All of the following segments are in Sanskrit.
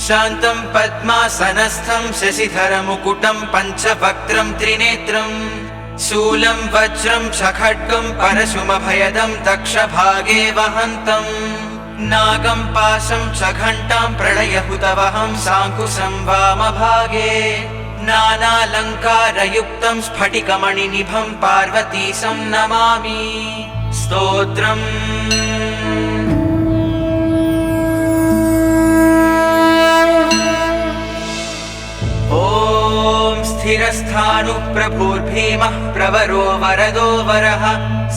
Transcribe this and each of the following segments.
शान्तं पद्मासनस्थं शशिधरमुकुटं पञ्चवक्त्रं त्रिनेत्रं शूलं वज्रं च खड्गं परशुमभयदं दक्षभागे वहन्तं नागं पाशं च घण्टां प्रलयहुतवहं साङ्कुशं वामभागे नानालङ्कारयुक्तं स्फटिकमणिनिभं पार्वतीशं नमामि। स्तोत्रम्। ॐ स्थिरस्थाणुः प्रभुर्भीमः प्रवरो वरदो वरः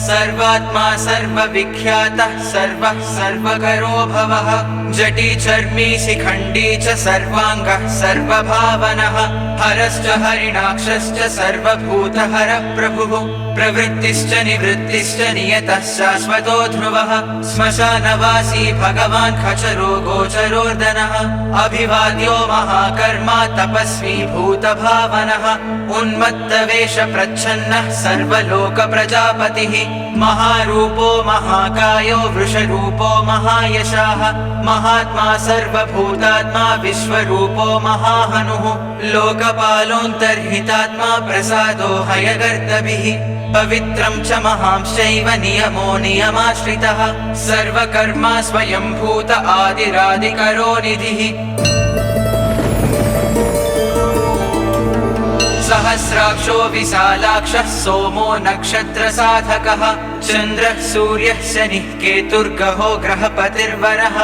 सर्वात्मा सर्वविख्यातः सर्वः सर्वकरो भवः जटी चर्मी शिखण्डी च सर्वाङ्गः सर्वभावनः हरश्च हरिणाक्षश्च सर्वभूतहरः प्रभुः प्रवृत्तिश्च निवृत्तिश्च नियतः शाश्वतो ध्रुवः श्मशानवासी भगवान् खचरो गोचरोर्दनः अभिवाद्यो महाकर्मा तपस्वी भूतभावनः उन्मत्तवेष प्रच्छन्नः सर्वलोक प्रजापतिः महारूपो महाकायो वृषरूपो महायशाः महात्मा सर्वभूतात्मा विश्वरूपो महाहनुः लोकपालोऽन्तर्हितात्मा प्रसादो हयगर्दभिः पवित्रं च महांश्चैव नियमो नियमाश्रितः सर्वकर्मा स्वयंभूत आदिरादिकरो निधिः सहस्राक्षो विशालाक्षः सोमो नक्षत्रसाधकः चन्द्रः सूर्यः शनिः केतुर्गहो ग्रहपतिर्वरः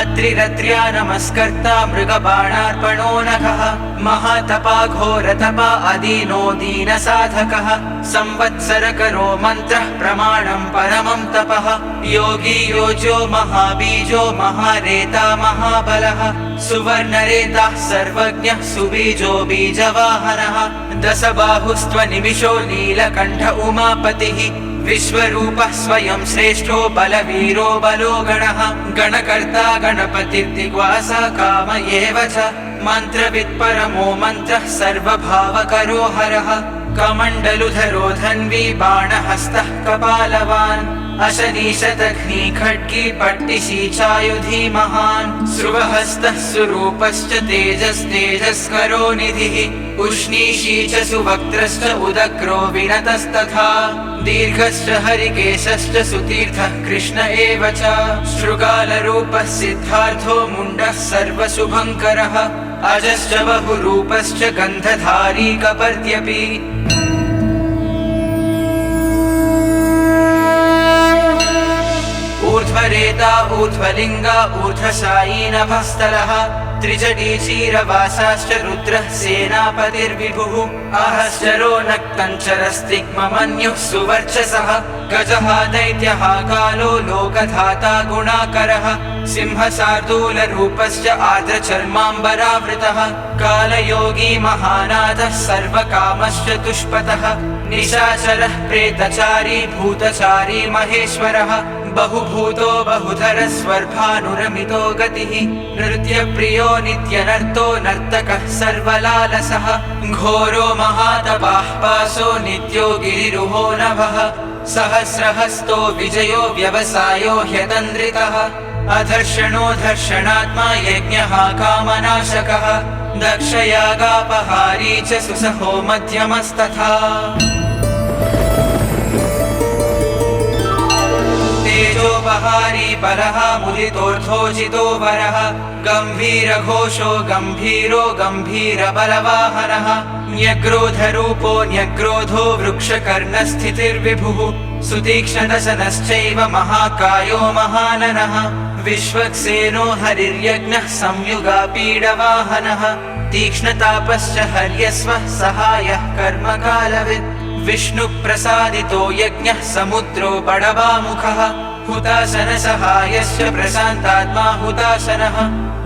अत्रिरत्र्या नमस्कर्ता मृगबाणार्पणो नखः महातपा घोरतपा अदीनो दीनसाधकः संवत्सरकरो मन्त्रः प्रमाणं परमं तपः योगी योजो महाबीजो महारेता महाबलः सुवर्णरेताः सर्वज्ञः सुबीजो बीजवाहनः दशबाहुस्त्वनिमिषो नीलकण्ठ उमापतिः विश्वरूपः स्वयं श्रेष्ठो बलवीरो बलो गणः गणकर्ता गणपतिर्दिग्वासा काम एव च मन्त्रवित् परमो मन्त्रः सर्वभावकरो हरः कमण्डलुधरो धन्वी बाणहस्तः कपालवान् अशनीशतघ्नी खड्गी पट्टिशी चायुधी महान् स्रुवहस्तः सुरूपश्च तेजस्तेजस्करो निधिः उष्णीषी च सुवक्त्रश्च उदग्रो विनतस्तथा दीर्घश्च हरिकेशश्च सुतीर्थः कृष्ण एव च शृगालरूपः सिद्धार्थो मुण्डः सर्वशुभङ्करः अजश्च बहुरूपश्च गन्धधारी कपर्द्यपि ऊर्ध्वरेता ऊर्ध्वलिङ्गा ऊर्ध्वशायी नभस्थलः त्रिजटी क्षीरवासाश्च रुद्रः सेनापतिर्विभुः अहश्चरो नक्तञ्चरस्तिग्ममन्युः सुवर्चसः गजः दैत्यः कालो लोकधाता गुणाकरः सिंहशार्दूलरूपश्च आर्द्रचर्माम्बरावृतः कालयोगी महानाथः सर्वकामश्च दुष्पतः निशाचरः प्रेतचारी भूतचारी महेश्वरः बहुभूतो बहुधरस्वर्भानुरमितो गतिः नृत्यप्रियो नित्यनर्तो नर्तकः सर्वलालसः घोरो महातपाः पाशो नित्यो गिरिरुहो नभः सहस्रहस्तो विजयो व्यवसायो ह्यतन्द्रितः अधर्षणो धर्षणात्मा यज्ञः कामनाशकः दक्षयागापहारी च सुसहो मध्यमस्तथा तेजोपहारी बलः मुदितोऽर्थोजितो वरः गम्भीरघोषो गम्भीरो गम्भीरबलवाहनः न्यग्रोधरूपो न्यग्रोधो वृक्षकर्णस्थितिर्विभुः सुतीक्ष्णदशनश्चैव महाकायो महाननः विश्वक्सेनो हरिर्यज्ञः संयुगापीडवाहनः तीक्ष्णतापश्च हर्यस्वः सहायः कर्मकालवित् विष्णुप्रसादितो यज्ञः समुद्रो बडवामुखः हुताशनसहायश्च प्रशान्तात्मा हुताशनः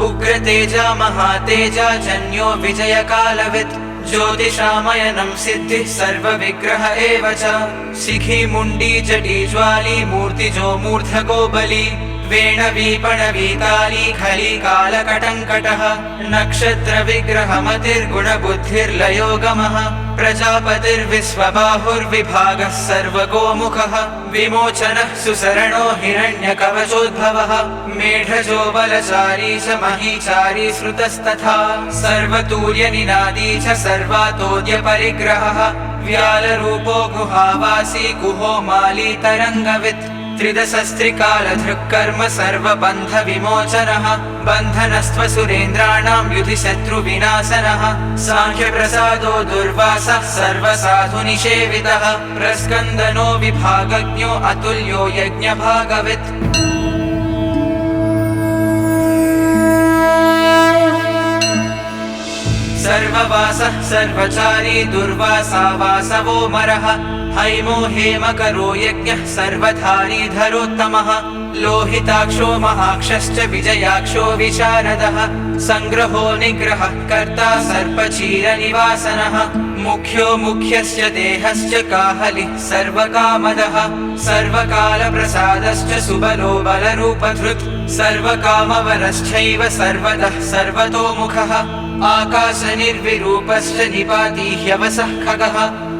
उग्रतेजा महातेजा जन्यो विजयकालवित् ज्योतिषामयनं सिद्धिः सर्वविग्रह एव च शिखी मुण्डी जटी ज्वाली मूर्तिजो मूर्धगो बली वेणवीपणवीताली खलीकालकटङ्कटः नक्षत्रविग्रहमतिर्गुणबुद्धिर्लयो गमः प्रजापतिर्विश्वबाहुर्विभागः सर्वगोमुखः विमोचनः सुसरणो हिरण्यकवचोद्भवः मेढजो बलचारी च महीचारी श्रुतस्तथा सर्वतूर्यनिनादी च सर्वातोद्यपरिग्रहः व्यालरूपो गुहावासी गुहो माली तरङ्गवित् त्रिदशस्त्रिकालधृक्कर्म सर्वबन्धविमोचनः बन्धनस्त्वसुरेन्द्राणां युधि शत्रुविनाशनः साङ्ख्यप्रसादो दुर्वासः सर्वसाधुनिषेवितः प्रस्कन्दनो विभागज्ञो अतुल्यो यज्ञभागवित् सर्ववासः सर्वचारी दुर्वासा वासवो मरः हैमो हेमकरो यज्ञः सर्वधारी धरोत्तमः लोहिताक्षो महाक्षश्च विजयाक्षो विशारदः संग्रहो निग्रहः कर्ता सर्पचीरनिवासनः मुख्यो मुख्यश्च देहश्च काहलिः सर्वकामदः सर्वकालप्रसादश्च सुबलो बलरूपधृत् सर्वकामवरश्चैव सर्वतः सर्वतोमुखः आकाशनिर्विरूपश्च निपाती ह्यवसः खगः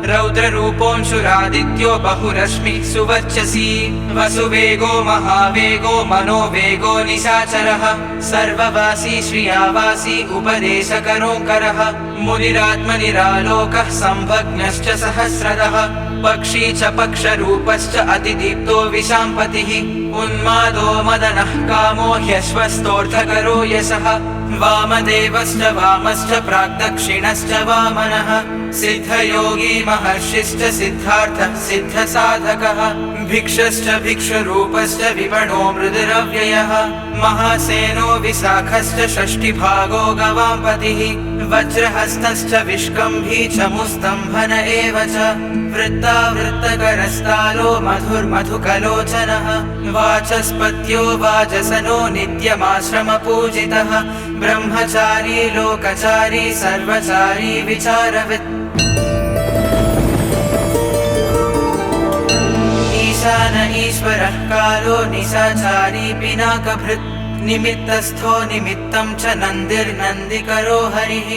रौद्ररूपोऽंशुरादित्यो बहुरश्मि सुवर्चसी वसुवेगो महावेगो मनोवेगो निशाचरः सर्ववासी श्रियावासी उपदेशकरोङ्करः मुनिरात्मनिरालोकः संभग्नश्च सहस्रदः पक्षी च पक्षरूपश्च अतिदीप्तो विशाम्पतिः उन्मादो मदनः कामो ह्यश्वस्तोऽर्थकरो यशः वामदेवश्च वामश्च प्राग्दक्षिणश्च वामनः सिद्धयोगी महर्षिश्च सिद्धार्थः सिद्धसाधकः भिक्षश्च भिक्षुरूपश्च विपणो मृदुरव्ययः महासेनो विशाखश्च षष्टिभागो गवाम्पतिः वज्रहस्तश्च विष्कम्भी च मुस्तम्भन एव च वृत्तावृत्तकरस्तालो मधुर्मधुकलोचनः वाचस्पत्यो वाजसनो नित्यमाश्रमपूजितः ब्रह्मचारी लोकचारी सर्वचारी विचारवित् ईशान ईश्वरः कालो निशाचारी पिनाकभृत् निमित्तस्थो निमित्तं च नन्दिर्नन्दिकरो हरिः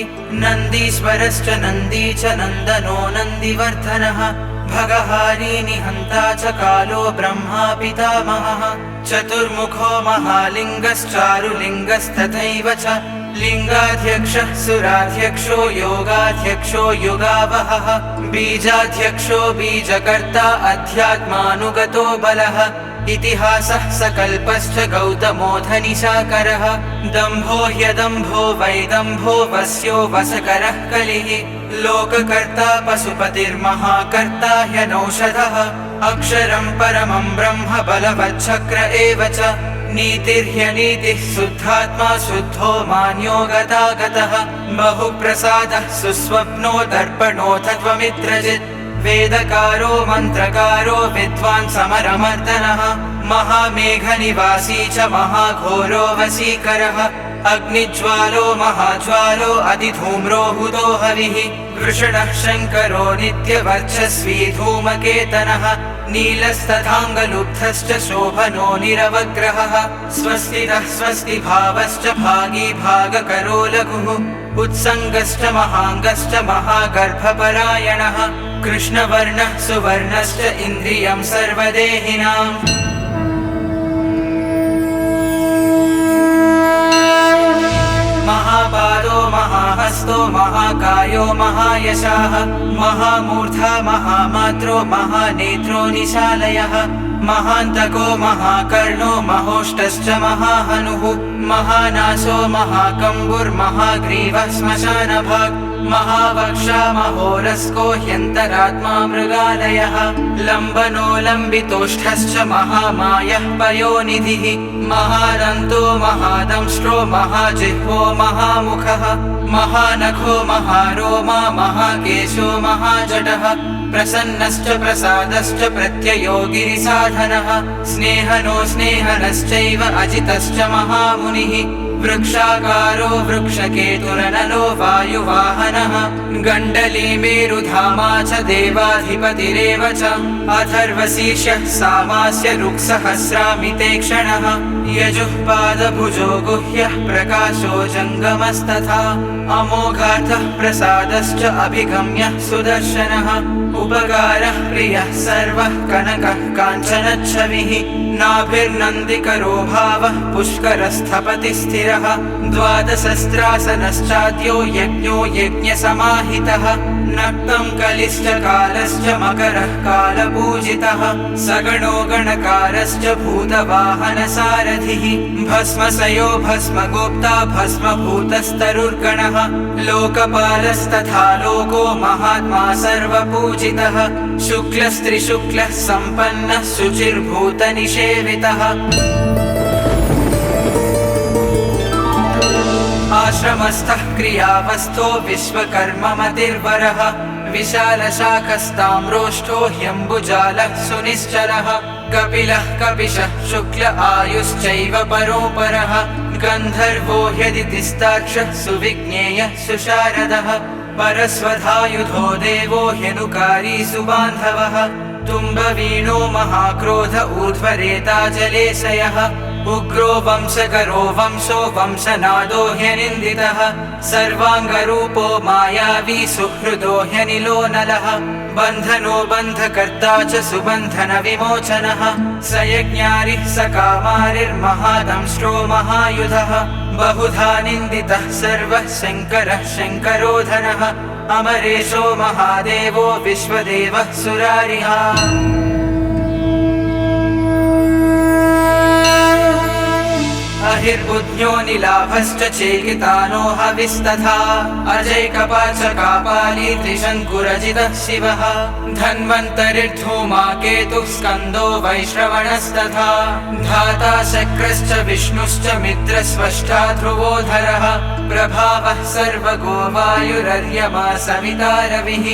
नन्दीश्वरश्च नन्दी च नन्दनो नन्दिवर्धनः भगहारी निहन्ता च कालो ब्रह्मा पितामहः चतुर्मुखो महालिङ्गश्चारुलिङ्गस्तथैव च लिङ्गाध्यक्षः सुराध्यक्षो योगाध्यक्षो युगावहः बीजाध्यक्षो बीजकर्ता अध्यात्मानुगतो बलः इतिहासः सकल्पश्च गौतमोऽधनिशाकरः दम्भो ह्यदम्भो वैदम्भो वस्यो वसकरः कलिः लोककर्ता पशुपतिर्महाकर्ता ह्यनौषधः अक्षरं परमं ब्रह्म बलवच्चक्र एव च नीतिर्ह्यनीतिः शुद्धात्मा शुद्धो मान्यो गतागतः बहुप्रसादः सुस्वप्नो दर्पणोऽथ त्वमित्रजित् वेदकारो मन्त्रकारो विद्वान् समरमर्दनः महामेघनिवासी च महाघोरो वशीकरः अग्निज्वालो महाज्वालो अधिधूम्रो हुतो हविः वृषणः शङ्करो नित्यवर्चस्वी धूमकेतनः नीलस्तथाङ्गलुब्धश्च शोभनो निरवग्रहः स्वस्तितः स्वस्तिभावश्च भागी भागकरो लघुः उत्सङ्गश्च महाङ्गश्च महागर्भपरायणः कृष्णवर्णः सुवर्णश्च इन्द्रियं सर्वदेहिनाम् महापादो महाहस्तो महाकायो महायशाः महामूर्धा महामात्रो महानेत्रो निशालयः महान्तको महाकर्णो महोष्टश्च महाहनुः महानासो महाकम्बुर्महाग्रीवः श्मशानभाग् महावक्षा महोरस्को ह्यन्तरात्मा मृगालयः लम्बनो लम्बितोष्ठश्च महामायः पयोनिधिः महादन्तो महादंष्ट्रो महाजिह्वो महामुखः महानखो महारोमा महाकेशो महाजटः प्रसन्नश्च प्रसादश्च प्रत्ययो गिरिसाधनः स्नेहनो स्नेहनश्चैव अजितश्च महामुनिः वृक्षाकारो वृक्षकेतुरनलो वायुवाहनः गण्डली मेरुधामा च देवाधिपतिरेव च अथर्वशीर्षः सामास्य ऋक्सहस्रामिते क्षणः यजुःपादभुजो गुह्यः प्रकाशो जङ्गमस्तथा अमोघार्थः प्रसादश्च अभिगम्यः सुदर्शनः उपकारः प्रियः सर्वः कनकः काञ्चनच्छविः नाभिर्नन्दिकरो भावः पुष्करस्थपति स्थिरः द्वादशस्त्रासनश्चाद्यो यज्ञो यज्ञसमाहितः नक्तं कलिश्च कालश्च मकरः कालपूजितः सगणो गणकारश्च भूतवाहनसारथिः भस्मसयो भस्मगोप्ता भस्मभूतस्तरुर्गणः लोकपालस्तथा लोको महात्मा सर्वपूजितः शुक्लस्त्रिशुक्लः सम्पन्नः शुचिर्भूतनिषेवितः आश्रमस्थः क्रियावस्थो विश्वकर्ममतिर्वरः विशालशाखस्ताम्रोष्ठो ह्यम्बुजालः सुनिश्चरः कपिलः कपिशः शुक्ल आयुश्चैव परोपरः गन्धर्वो ह्यदितिस्ताक्षः सुविज्ञेयः सुशारदः परस्वधायुधो देवो ह्यनुकारी सुबान्धवः तुम्बवीणो महाक्रोध ऊर्ध्वरेता जलेशयः उग्रो वंशकरो वंशो वंशनादो ह्यनिन्दितः सर्वाङ्गरूपो मायावी सुहृदो ह्यनिलो नलः बन्धनो बन्धकर्ता च सुबन्धन विमोचनः स यज्ञारिः स कामारिर्महादंष्ट्रो महायुधः बहुधा निन्दितः सर्वः शङ्करः शङ्करोधनः अमरेशो महादेवो विश्वदेवः सुरारिः अहिर्बुद्ध्यो निलाभश्च चेकितानो हविस्तथा अजैकपाच कापाली त्रिशङ्कुरजितः शिवः धन्वन्तरिर्धूमाकेतुः स्कन्दो वैश्रवणस्तथा धाता शक्रश्च विष्णुश्च मित्रस्वष्टा ध्रुवोधरः प्रभावः सर्वगो वायुरर्यमा सविता रविः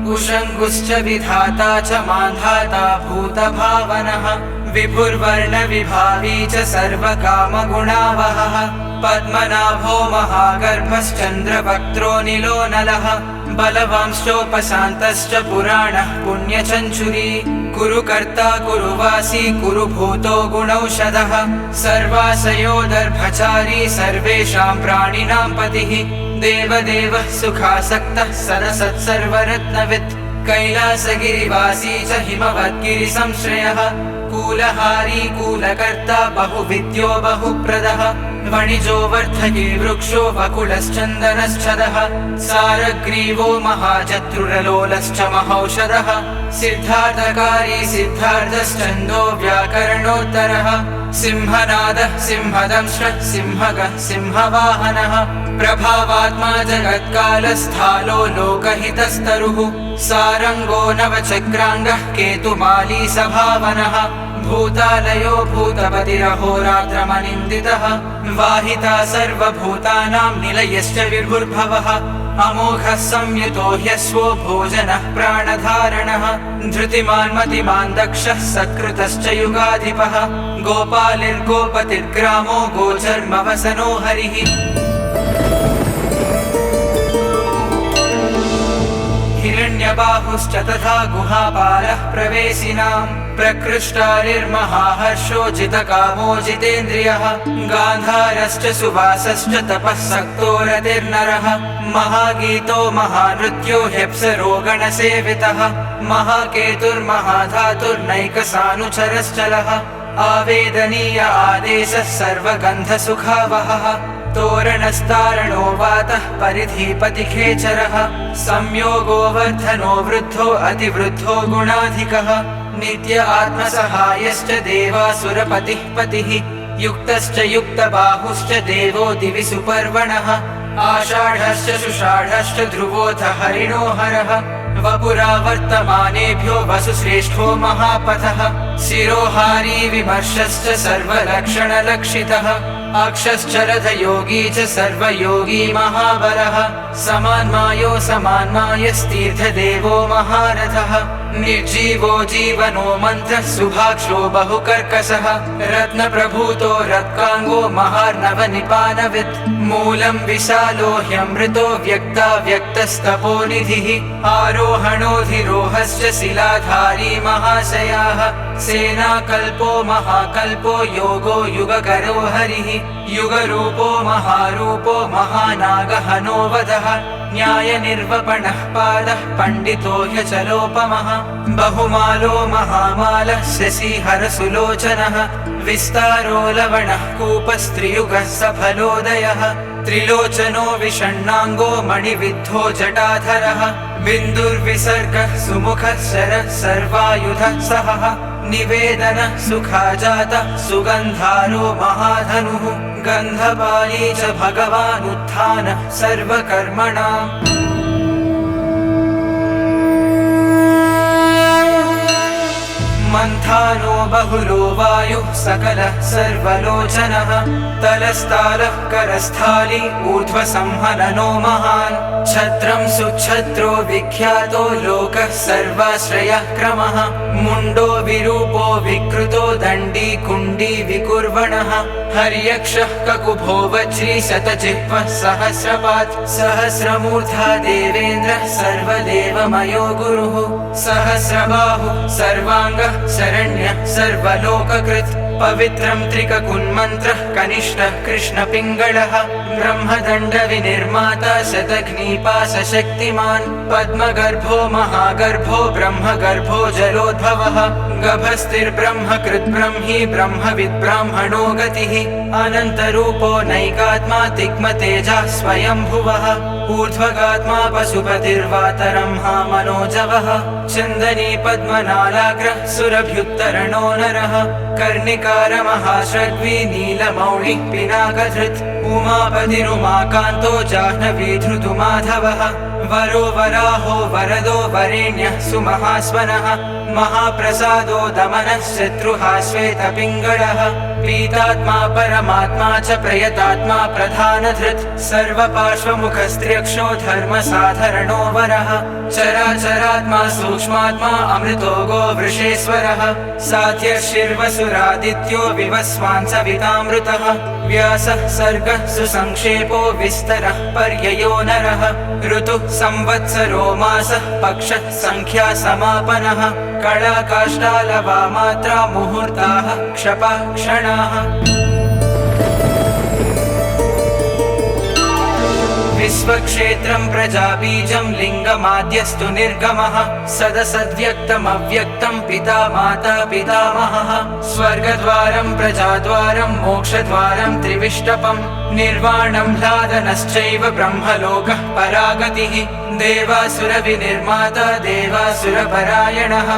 कुशङ्गुश्च विधाता च मान्धाता भूतभावनः विभुर्वर्णविभावी च सर्वकामगुणावहः पद्मनाभो महागर्भश्चन्द्रवक्त्रो निलो नलः बलवांश्चोपशान्तश्च पुराणः पुण्यचञ्चुरी कुरुकर्ता कुरुवासी कुरुभूतो गुणौषधः सर्वाशयोदर्भचारी सर्वेषां प्राणिनां पतिः देवदेवः सुखासक्तः सरसत्सर्वरत्नवित् कैलासगिरिवासी च हिमवद्गिरिसंश्रयः कूलहारी कूलकर्ता बहुविद्यो बहुप्रदः वणिजो वर्धके वृक्षो वकुलश्चन्दनश्चदः सारग्रीवो महाजत्रुरलोलश्च महौषधः सिद्धार्थकारी सिद्धार्थश्चन्दो व्याकरणोत्तरः सिंहनादः सिंहदंष्ट्रः सिंहगः सिंहवाहनः प्रभावात्मा जगत्कालस्थालो लोकहितस्तरुः सारङ्गो नवचक्राङ्गः केतुमाली सभावनः भूतालयो भूतपतिरहोरात्रमनिन्दितः वाहिता सर्वभूतानां निलयश्च विभुर्भवः अमोघः संयुतो ह्यस्वो भोजनः प्राणधारणः धृतिमान् मतिमान् दक्षः सत्कृतश्च युगाधिपः गोपालिर्गोपतिर्ग्रामो गोचर्मवसनो हरिः हिरण्यबाहुश्च तथा गुहापालः प्रवेशिनाम् प्रकृष्टारिर्महाहर्षो जितकामो जितेन्द्रियः गान्धारश्च सुवासश्च तपः सक्तो रतिर्नरः महागीतो महानृत्यो ह्यप्सरो गणसेवितः महाकेतुर्महाधातुर्नैकसानुचरश्चलः आवेदनीय आदेशः सर्वगन्धसुखावहः तोरणस्तारणो वातः परिधिपतिखेचरः संयोगो वर्धनो वृद्धो अतिवृद्धो गुणाधिकः नित्य आत्मसहायश्च देवासुरपतिः पतिः युक्तश्च युक्तबाहुश्च देवो दिवि सुपर्वणः आषाढश्च सुषाढश्च ध्रुवोऽथ हरिणो हरः वपुरावर्तमानेभ्यो वसुश्रेष्ठो महापथः शिरोहारी विमर्शश्च सर्वलक्षणलक्षितः अक्षश्च रथयोगी च सर्वयोगी महाबलः समान्मायो समान्मायस्तीर्थदेवो महारथः निर्जीवो जीवनो मन्त्रः सुभाक्षो बहुकर्कशः रत्नप्रभूतो रत्काङ्गो महार्णवनिपानवित् मूलं विशालो ह्यमृतो व्यक्ताव्यक्तस्तपोनिधिः आरोहणोऽधिरोहश्च शिलाधारी महाशयाः सेनाकल्पो महाकल्पो योगो युगकरो हरिः युगरूपो महारूपो महानागहनो वदः न्यायनिर्वपणः पादः पण्डितो ह्यचलोपमः बहुमालो महामालः शशिहरसुलोचनः विस्तारो लवणः कूपस्त्रियुगः सफलोदयः त्रिलोचनो विषण्णाङ्गो मणिविद्धो जटाधरः बिन्दुर्विसर्गः सुमुखः शरः सर्वायुधः सहः निवेदनः सुखाजातः सुगन्धारो महाधनुः गन्धपाली च भगवानुत्थानः सर्वकर्मणाम् मन्थानो बहुलो वायुः सकलः सर्वलोचनः तलस्तालः करस्थाली ऊर्ध्वसंहननो महान् छत्रं सुच्छत्रो विख्यातो लोकः सर्वाश्रयः क्रमः मुण्डो विरूपो विकृतो दण्डी कुण्डी विकुर्वणः हर्यक्षः ककुभो वज्री शतजिह्वः सहस्रपात् सहस्रमूर्धा देवेन्द्रः सर्वदेवमयो गुरुः सहस्रबाहुः सर्वाङ्गः शरण्यः सर्वलोककृत् पवित्रं त्रिककुन्मन्त्रः कनिष्ठः कृष्णपिङ्गळः ब्रह्मदण्डविनिर्माता शतघ्नीपाशशक्तिमान् पद्मगर्भो महागर्भो ब्रह्मगर्भो जलोद्भवः गभस्तिर्ब्रह्मकृत् ब्रह्मी ब्रह्मविद्ब्राह्मणो गतिः अनन्तरूपो नैकात्मा तिग्मतेजः स्वयंभुवः ऊर्ध्वगात्मा पशुपतिर्वातरं मनोजवः चन्दनी पद्मनालाग्रः सुरभ्युत्तरणो नरः कर्णिकार महाश्रग्वी नीलमौळिः पिनाकधृत् उमापतिरुमाकान्तो जाह्नवी धृतुमाधवः वरो वराहो वरदो वरेण्यः सुमहास्वनः महाप्रसादो दमनः शत्रुहा श्वेतपिङ्गळः पीतात्मा परमात्मा च प्रयतात्मा प्रधानधृत् सर्वपार्श्वमुखस्त्र्यक्षो धर्मसाधरणो वरः चराचरात्मा सूक्ष्मात्मा अमृतो गो वृषेश्वरः साध्यर्षिर्वसुरादित्यो विवस्वान् सवितामृतः व्यासः सर्गः सुसंक्षेपो विस्तरः पर्ययो नरः ऋतुः संवत्सरो मासः पक्षः संख्या समापनः कलाकाष्ठालवा मात्रा मुहूर्ताः क्षपा क्षणाः विश्वक्षेत्रं प्रजाबीजं लिङ्गमाद्यस्तु निर्गमः सदसद्व्यक्तमव्यक्तं पिता माता पितामहः स्वर्गद्वारं प्रजाद्वारं मोक्षद्वारं त्रिविष्टपं निर्वाणं ह्लादनश्चैव ब्रह्मलोकः परागतिः देवासुरविनिर्माता देवासुरपरायणः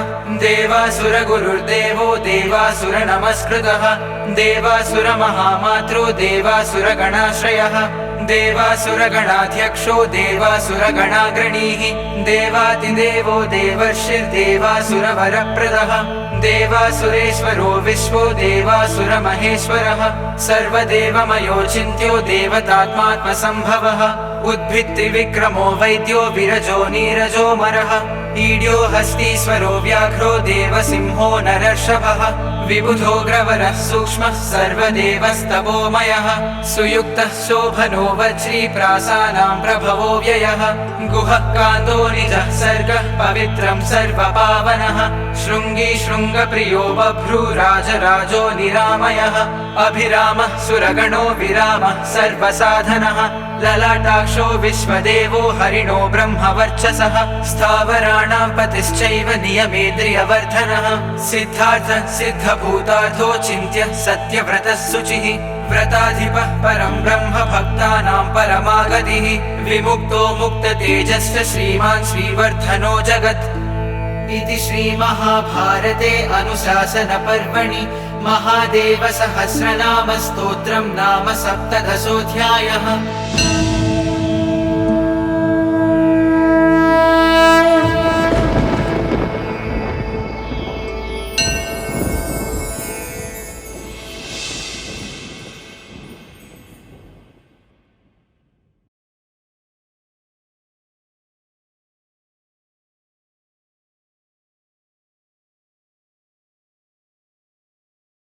देवासुरगुरुर्देवो देवासुरनमस्कृतः देवासुरमहामात्रो देवासुरगणाश्रयः देवासुरगणाध्यक्षो देवासुरगणाग्रणीः देवातिदेवो देवर्षिर्देवासुरवरप्रदः देवासुरेश्वरो विश्वो देवासुरमहेश्वरः सर्वदेवमयो चिन्त्यो देवतात्मात्मसम्भवः उद्भित्त्रिविक्रमो वैद्यो विरजो नीरजो मरः ईड्यो हस्तीश्वरो व्याघ्रो देवसिंहो नरर्षभः विबुधोऽग्रवरः सूक्ष्मः सर्वदेवस्तपोमयः सुयुक्तः शोभनो वज्री प्रासानां प्रभवो व्ययः गुहः कान्तो निजः सर्गः पवित्रं सर्वपावनः शृङ्गी शृङ्गप्रियो बभ्रूराजराजो निरामयः अभिरामः सुरगणो विरामः सर्वसाधनः ललाटाक्षो विश्वदेवो हरिणो ब्रह्मवर्चसः स्थावराणां पतिश्चैव नियमेन्द्रियवर्धनः सिद्धार्थः सिद्धभूतार्थो चिन्त्य सत्यव्रतः शुचिः व्रताधिपः परं ब्रह्म भक्तानां परमागतिः विमुक्तो मुक्ततेजश्च श्रीमान् श्रीवर्धनो जगत् इति श्रीमहाभारते अनुशासनपर्वणि महादेवसहस्रनामस्तोत्रं नाम सप्तदशोऽध्यायः।